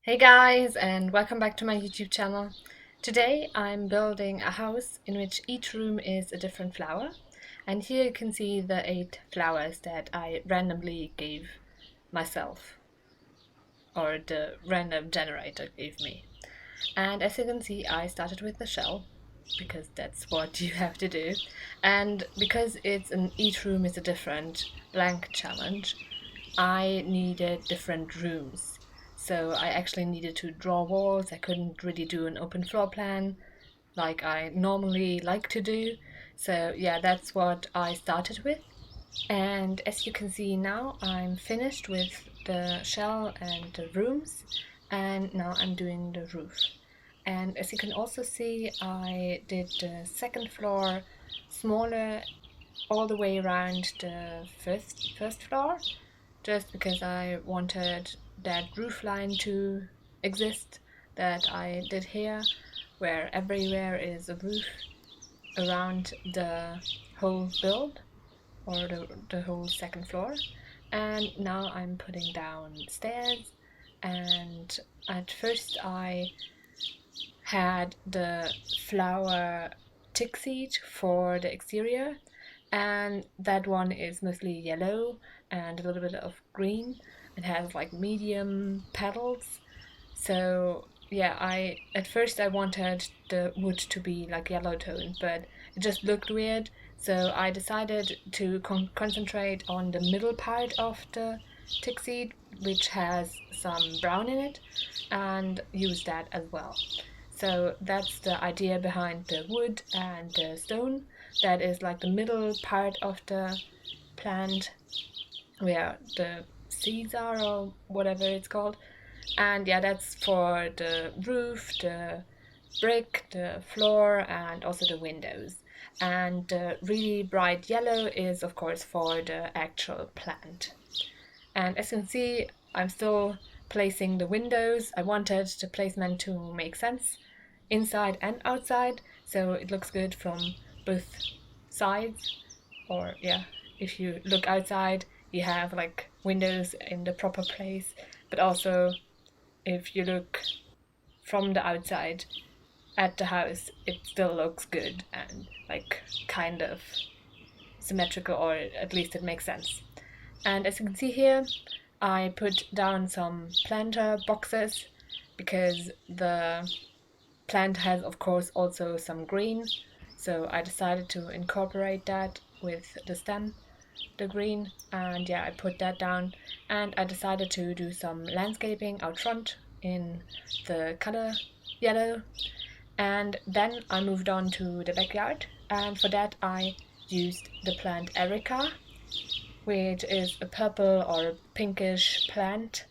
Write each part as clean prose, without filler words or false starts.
Hey guys, and welcome back to my YouTube channel. Today I'm building a house in which each room is a different flower, and here you can see the 8 flowers that I randomly gave myself, or the random generator gave me. And as you can see, I started with the shell because that's what you have to do, and because each room is a different blank challenge, I needed different rooms. So I actually needed to draw walls. I couldn't really do an open floor plan like I normally like to do. So yeah, that's what I started with. And as you can see now, I'm finished with the shell and the rooms, and now I'm doing the roof. And as you can also see, I did the second floor smaller all the way around the first floor, just because I wanted that roof line to exist that I did here, where everywhere is a roof around the whole build, or the whole second floor. And now I'm putting down stairs, and at first I had the flower tick seed for the exterior, and that one is mostly yellow and a little bit of green. It has like medium petals. So yeah, I at first I wanted the wood to be like yellow tone, but it just looked weird. So I decided to concentrate on the middle part of the tick seed, which has some brown in it, and use that as well. So that's the idea behind the wood and the stone. That is like the middle part of the plant where the seeds are, or whatever it's called. And yeah, that's for the roof, the brick, the floor, and also the windows. And the really bright yellow is, of course, for the actual plant. And as you can see, I'm still placing the windows. I wanted the placement to make sense inside and outside, so it looks good from both sides. Or yeah, if you look outside, you have like windows in the proper place, but also if you look from the outside at the house, it still looks good and like kind of symmetrical, or at least it makes sense. And as you can see here, I put down some planter boxes because the plant has, of course, also some green. So I decided to incorporate that with the stem, the green, and yeah, I put that down. And I decided to do some landscaping out front in the color yellow. And then I moved on to the backyard, and for that I used the plant Erica, which is a purple or pinkish plant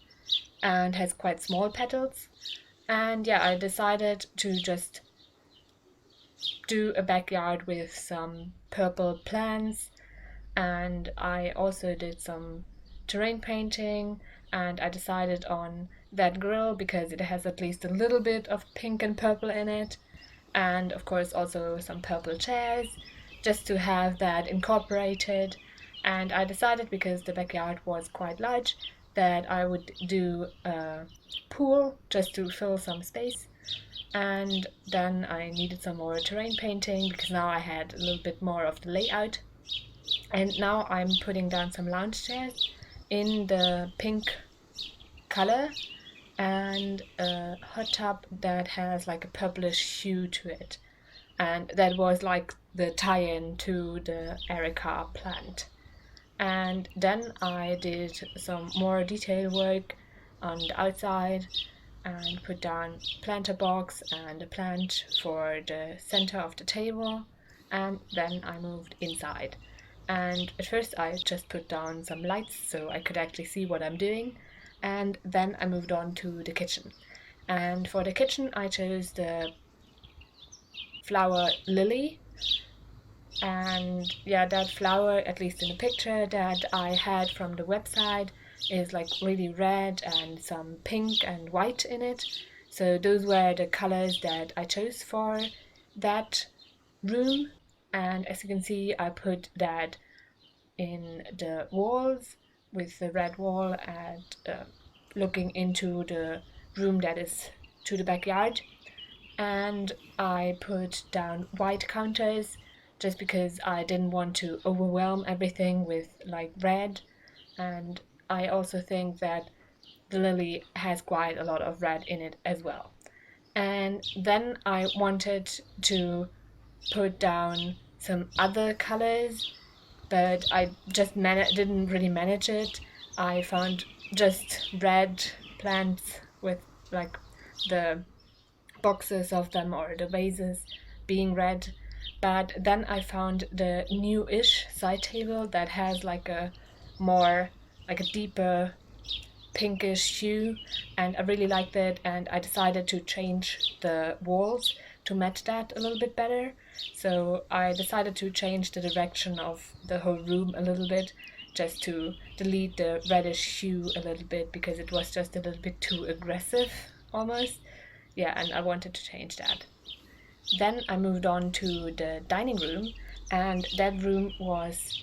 and has quite small petals. And yeah, I decided to just do a backyard with some purple plants, and I also did some terrain painting, and I decided on that grill because it has at least a little bit of pink and purple in it, and of course also some purple chairs, just to have that incorporated. And I decided, because the backyard was quite large, that I would do a pool just to fill some space. And then I needed some more terrain painting because now I had a little bit more of the layout. And now I'm putting down some lounge chairs in the pink color, and a hot tub that has like a purplish hue to it. And that was like the tie-in to the Erica plant. And then I did some more detail work on the outside and put down planter box and a plant for the center of the table. And then I moved inside. And at first I just put down some lights so I could actually see what I'm doing. And then I moved on to the kitchen. And for the kitchen I chose the flower lily. And yeah, that flower, at least in the picture that I had from the website, is like really red and some pink and white in it. So those were the colors that I chose for that room. And as you can see, I put that in the walls with the red wall, and looking into the room that is to the backyard. And I put down white counters just because I didn't want to overwhelm everything with like red. And I also think that the lily has quite a lot of red in it as well. And then I wanted to put down some other colors, but I just didn't really manage it. I found just red plants with like the boxes of them or the vases being red. But then I found the new-ish side table that has like a more like a deeper pinkish hue, and I really liked it, and I decided to change the walls to match that a little bit better. So I decided to change the direction of the whole room a little bit, just to delete the reddish hue a little bit because it was just a little bit too aggressive almost. Yeah, and I wanted to change that. Then I moved on to the dining room, and that room was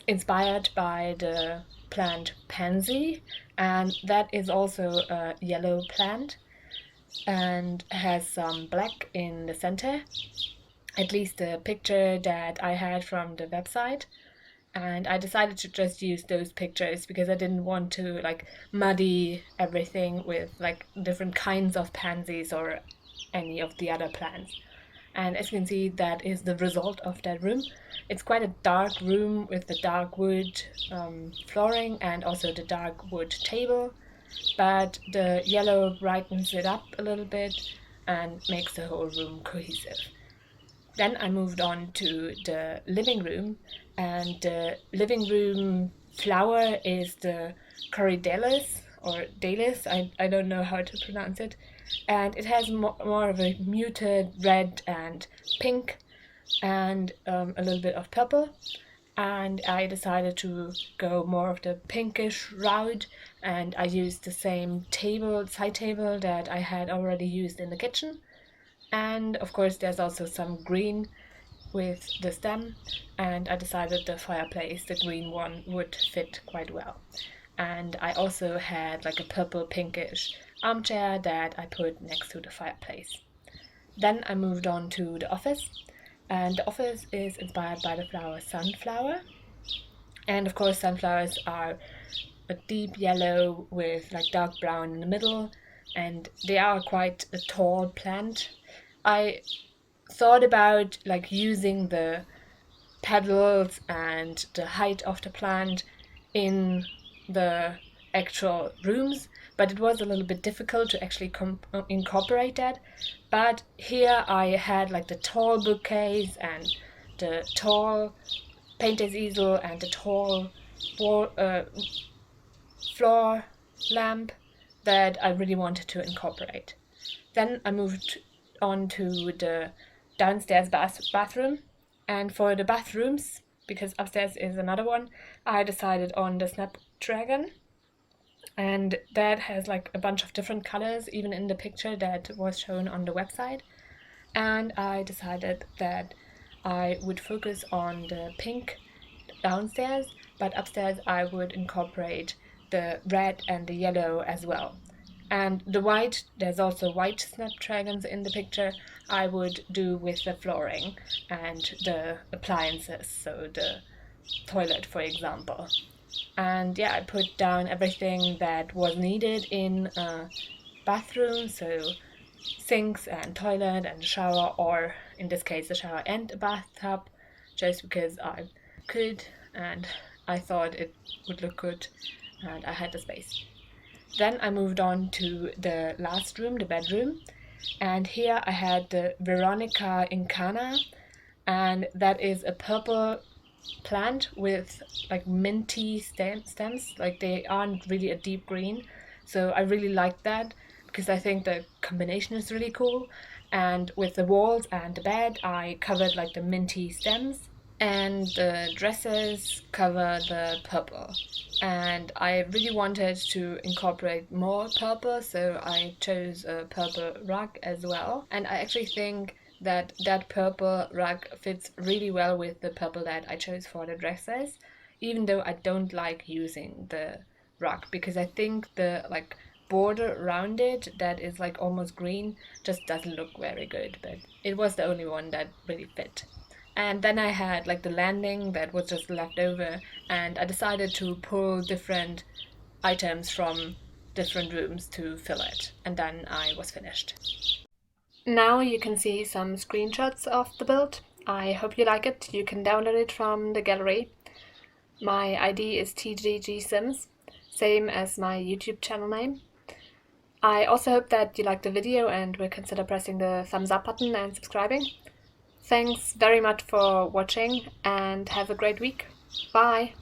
inspired by the plant pansy, and that is also a yellow plant and has some black in the center, at least the picture that I had from the website. And I decided to just use those pictures because I didn't want to like muddy everything with like different kinds of pansies or any of the other plants. And as you can see, that is the result of that room. It's quite a dark room with the dark wood flooring and also the dark wood table, but the yellow brightens it up a little bit and makes the whole room cohesive. Then I moved on to the living room, and the living room flower is the Corydalis or Dalis, I don't know how to pronounce it, and it has more of a muted red and pink and a little bit of purple. And I decided to go more of the pinkish route, and I used the same side table that I had already used in the kitchen. And of course there's also some green with the stem, and I decided the fireplace, the green one, would fit quite well. And I also had like a purple pinkish armchair that I put next to the fireplace. Then I moved on to the office, and the office is inspired by the flower sunflower. And of course sunflowers are a deep yellow with like dark brown in the middle, and they are quite a tall plant. I thought about like using the petals and the height of the plant in the actual rooms, but it was a little bit difficult to actually incorporate that. But here I had like the tall bookcase and the tall painter's easel and the tall floor lamp that I really wanted to incorporate. Then I moved on to the downstairs bathroom, and for the bathrooms, because upstairs is another one, I decided on the Snapdragon, and that has like a bunch of different colors even in the picture that was shown on the website. And I decided that I would focus on the pink downstairs, but upstairs I would incorporate the red and the yellow as well. And the white, there's also white snapdragons in the picture, I would do with the flooring and the appliances, so the toilet for example. And yeah, I put down everything that was needed in a bathroom, so sinks and toilet and shower, or in this case a shower and a bathtub, just because I could and I thought it would look good and I had the space. Then I moved on to the last room, the bedroom, and here I had the Veronica incana, and that is a purple plant with like minty stems, like they aren't really a deep green, so I really like that because I think the combination is really cool. And with the walls and the bed I covered like the minty stems, and the dresses cover the purple. And I really wanted to incorporate more purple, so I chose a purple rug as well. And I actually think that that purple rug fits really well with the purple that I chose for the dresses, even though I don't like using the rug, because I think the like border around it that is like almost green just doesn't look very good, but it was the only one that really fit. And then I had like the landing that was just left over, and I decided to pull different items from different rooms to fill it, and then I was finished. Now you can see some screenshots of the build. I hope you like it. You can download it from the gallery. My ID is TGGSims, same as my YouTube channel name. I also hope that you liked the video and will consider pressing the thumbs up button and subscribing. Thanks very much for watching and have a great week. Bye!